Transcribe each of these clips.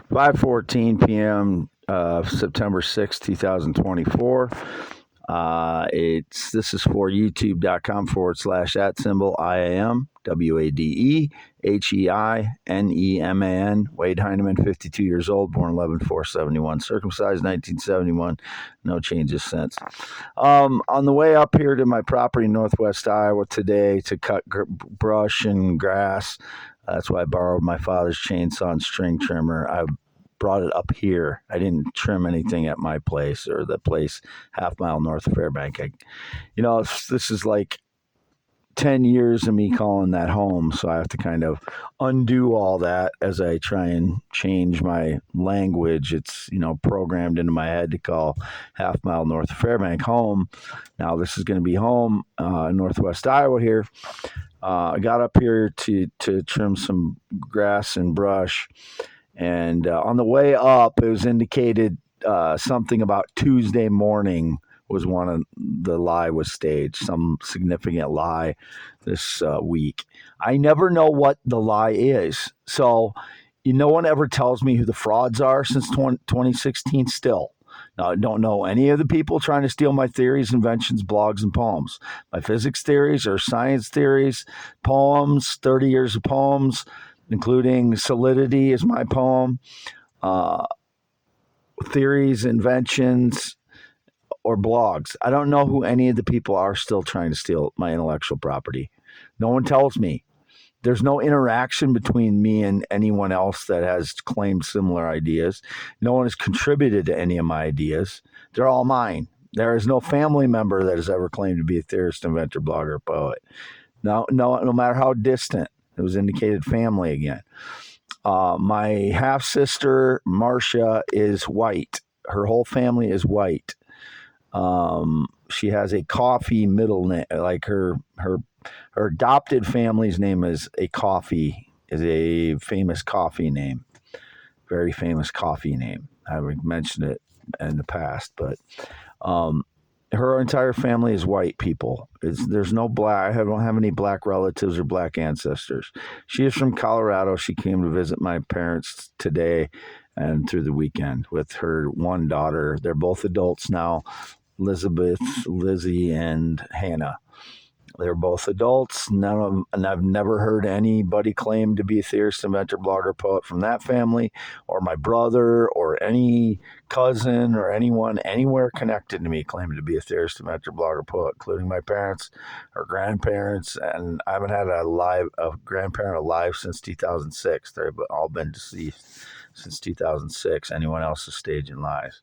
5:14 p.m. September 6th, 2024. This is for youtube.com/@ IAM WADEHEINEMAN. Wade Heineman, 52 years old, born 11/4/71, circumcised 1971. No changes since. On the way up here to my property in Northwest Iowa today to cut brush and grass. That's why I borrowed my father's chainsaw and string trimmer. I brought it up here. I didn't trim anything at my place or the place half-mile north of Fairbank. This is like 10 years of me calling that home, so I have to kind of undo all that as I try and change my language. It's, programmed into my head to call half-mile north of Fairbank home. Now this is going to be home in Northwest Iowa here. I got up here to trim some grass and brush, and on the way up, it was indicated something about Tuesday morning was one of the lie was staged, some significant lie this week. I never know what the lie is, so no one ever tells me who the frauds are since 2016 still. Now, I don't know any of the people trying to steal my theories, inventions, blogs, and poems. My physics theories or science theories, poems, 30 years of poems, including Solidity is my poem, theories, inventions, or blogs. I don't know who any of the people are still trying to steal my intellectual property. No one tells me. There's no interaction between me and anyone else that has claimed similar ideas. No one has contributed to any of my ideas. They're all mine. There is no family member that has ever claimed to be a theorist, inventor, blogger, poet. No matter how distant. It was indicated family again. My half-sister, Marcia, is white. Her whole family is white. She has a coffee middle name, like her adopted family's name is a famous coffee name, very famous coffee name. I haven't mentioned it in the past, but her entire family is white people. There's no black. I don't have any black relatives or black ancestors. She is from Colorado. She came to visit my parents today and through the weekend with her one daughter. They're both adults now. Elizabeth, Lizzie, and Hannah. They're both adults. And I've never heard anybody claim to be a theorist, inventor, blogger, poet from that family, or my brother, or any cousin, or anyone anywhere connected to me claim to be a theorist, inventor, blogger, poet, including my parents or grandparents. And I haven't had a grandparent alive since 2006. They've all been deceased since 2006. Anyone else is staging lies.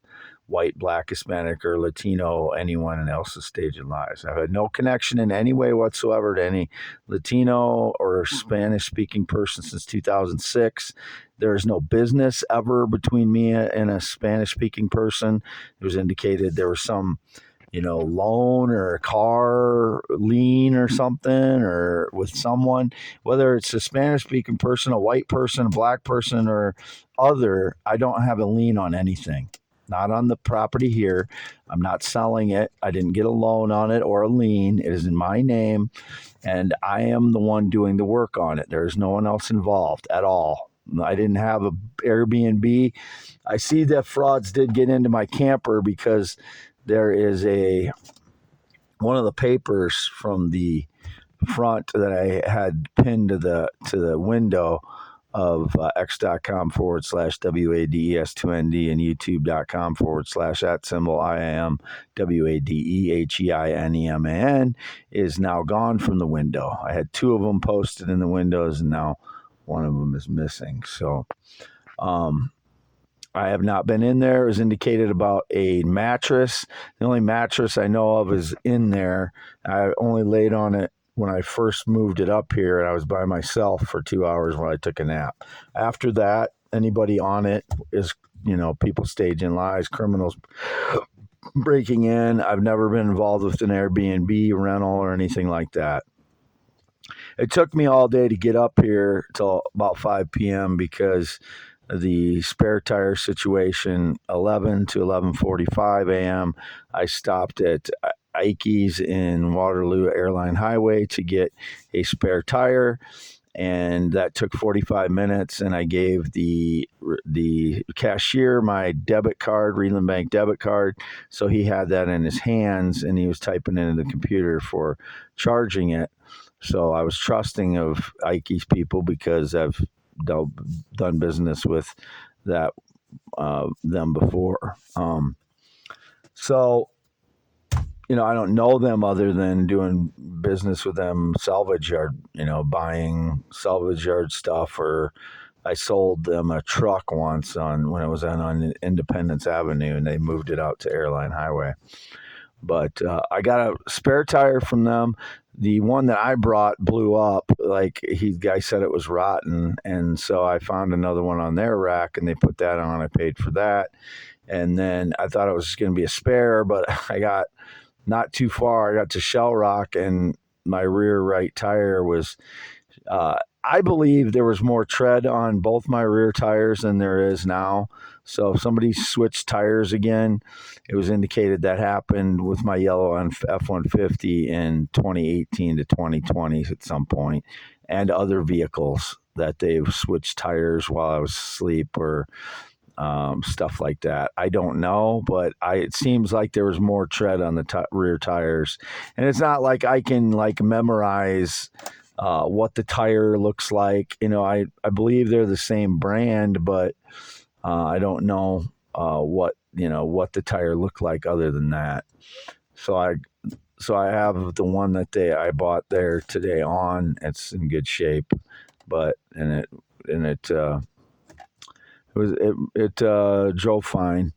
White, black, Hispanic, or Latino, anyone else is staging lies. I've had no connection in any way whatsoever to any Latino or Spanish-speaking person since 2006. There is no business ever between me and a Spanish-speaking person. It was indicated there was some, loan or a car lien or something, or with someone, whether it's a Spanish-speaking person, a white person, a black person, or other. I don't have a lien on anything. Not on the property here. I'm not selling it. I didn't get a loan on it or a lien. It is in my name, and I am the one doing the work on it. There is no one else involved at all. I didn't have a Airbnb. I see that frauds did get into my camper because there is one of the papers from the front that I had pinned to the window of x.com/WADES2ND and youtube.com/@IAM WADEHEINEMAN is now gone from the window. I had two of them posted in the windows, and now one of them is missing. So I have not been in there. It was indicated about a mattress. The only mattress I know of is in there. I only laid on it when I first moved it up here, and I was by myself for 2 hours when I took a nap. After that, anybody on it is, people staging lies, criminals breaking in. I've never been involved with an Airbnb rental or anything like that. It took me all day to get up here till about 5 p.m. because of the spare tire situation. 11 to 11:45 a.m. I stopped at Ike's in Waterloo Airline Highway to get a spare tire, and that took 45 minutes. And I gave the cashier my debit card, Reland Bank debit card, so he had that in his hands, and he was typing into the computer for charging it. So I was trusting of Ike's people because I've done business with that them before. So I don't know them other than doing business with them, salvage yard, buying salvage yard stuff, or I sold them a truck once when I was on Independence Avenue, and they moved it out to Airline Highway. But I got a spare tire from them. The one that I brought blew up. Like guy said it was rotten, and so I found another one on their rack, and they put that on. I paid for that, and then I thought it was going to be a spare, but I got not too far. I got to Shell Rock, and my rear right tire was. I believe there was more tread on both my rear tires than there is now. So if somebody switched tires again, it was indicated that happened with my yellow F-150 in 2018 to 2020 at some point, and other vehicles that they've switched tires while I was asleep or stuff like that. I don't know, but it seems like there was more tread on the rear tires. And it's not like I can memorize what the tire looks like. I believe they're the same brand, but I don't know what the tire looked like other than that. So I have the one that I bought there today on. It's in good shape, but it drove fine.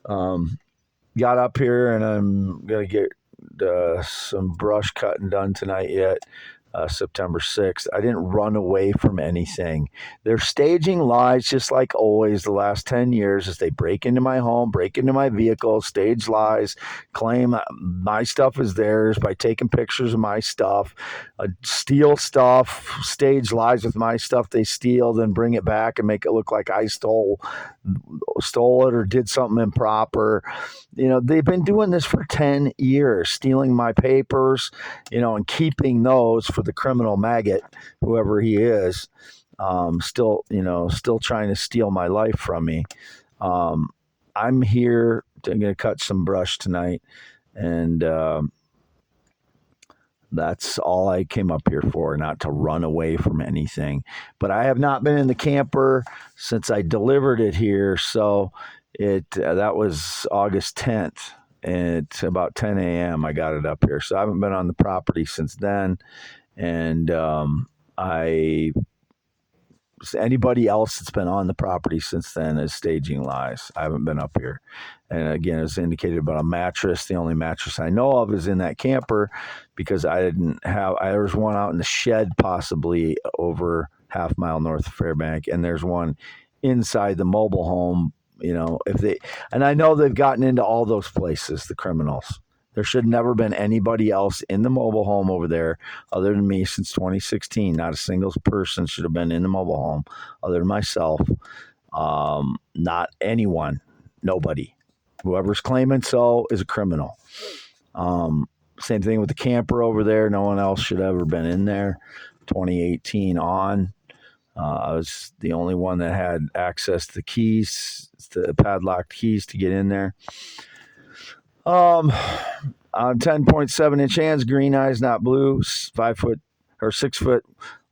Got up here, and I'm gonna get some brush cutting done tonight yet. September 6th. I didn't run away from anything. They're staging lies just like always the last 10 years as they break into my home, break into my vehicle, stage lies, claim my stuff is theirs by taking pictures of my stuff, steal stuff, stage lies with my stuff they steal, then bring it back and make it look like I stole it or did something improper. They've been doing this for 10 years, stealing my papers, and keeping those for the criminal maggot, whoever he is, still trying to steal my life from me. I'm here. I'm going to cut some brush tonight, and that's all I came up here for, not to run away from anything. But I have not been in the camper since I delivered it here, so that was August 10th. It's about 10 a.m. I got it up here, so I haven't been on the property since then. And anybody else that's been on the property since then is staging lies. I haven't been up here. And again, as indicated about a mattress, the only mattress I know of is in that camper, because there was one out in the shed, possibly over half mile north of Fairbank, and there's one inside the mobile home. And I know they've gotten into all those places, the criminals. There should never been anybody else in the mobile home over there other than me since 2016. Not a single person should have been in the mobile home other than myself. Not anyone. Nobody. Whoever's claiming so is a criminal. Same thing with the camper over there. No one else should have ever been in there. 2018 on. I was the only one that had access to the keys, the padlocked keys to get in there. 10.7 inch hands, green eyes, not blue, 6 foot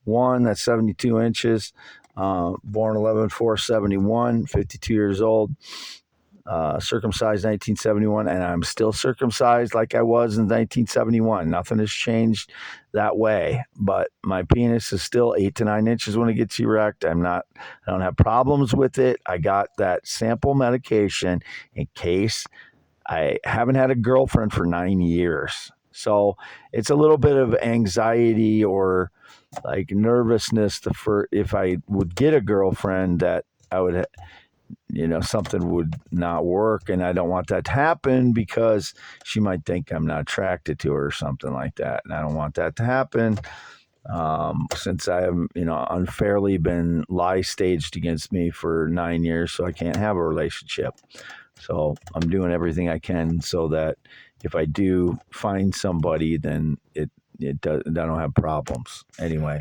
1, that's 72 inches. Born 11/4/71, 52 years old. Circumcised 1971, and I'm still circumcised like I was in 1971. Nothing has changed that way, but my penis is still 8 to 9 inches when it gets erect. I don't have problems with it. I got that sample medication in case I haven't had a girlfriend for 9 years. So it's a little bit of anxiety or like nervousness if I would get a girlfriend, that I would, something would not work. And I don't want that to happen because she might think I'm not attracted to her or something like that. And I don't want that to happen since I have, unfairly been lie staged against me for 9 years. So I can't have a relationship. So I'm doing everything I can so that if I do find somebody, then I don't have problems. Anyway,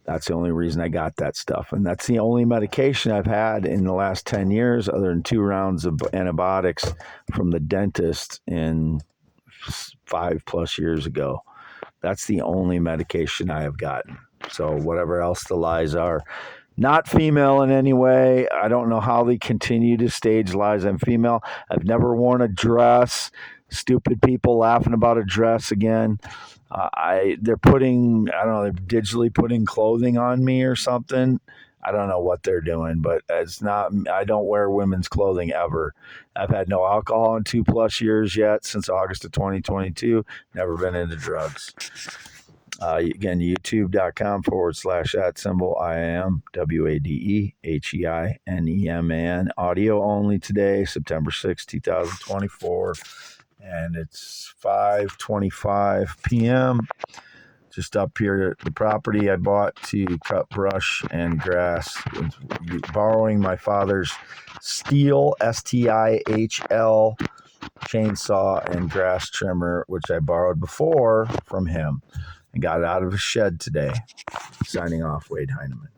That's the only reason I got that stuff. And that's the only medication I've had in the last 10 years, other than 2 rounds of antibiotics from the dentist in 5+ years ago. That's the only medication I have gotten. So whatever else the lies are, not female in any way. I don't know how they continue to stage lies. I'm female. I've never worn a dress. Stupid people laughing about a dress again. They're putting, I don't know, they're digitally putting clothing on me or something. I don't know what they're doing, but it's not, I don't wear women's clothing ever. I've had no alcohol in 2+ years yet, since August of 2022. Never been into drugs. Again, youtube.com/@ I am WADEHEINEMAN. Audio only today, September 6, 2024. And it's 5:25 p.m. Just up here at the property I bought to cut brush and grass, borrowing my father's Stihl, STIHL chainsaw and grass trimmer, which I borrowed before from him and got it out of his shed today. Signing off, Wade Heineman.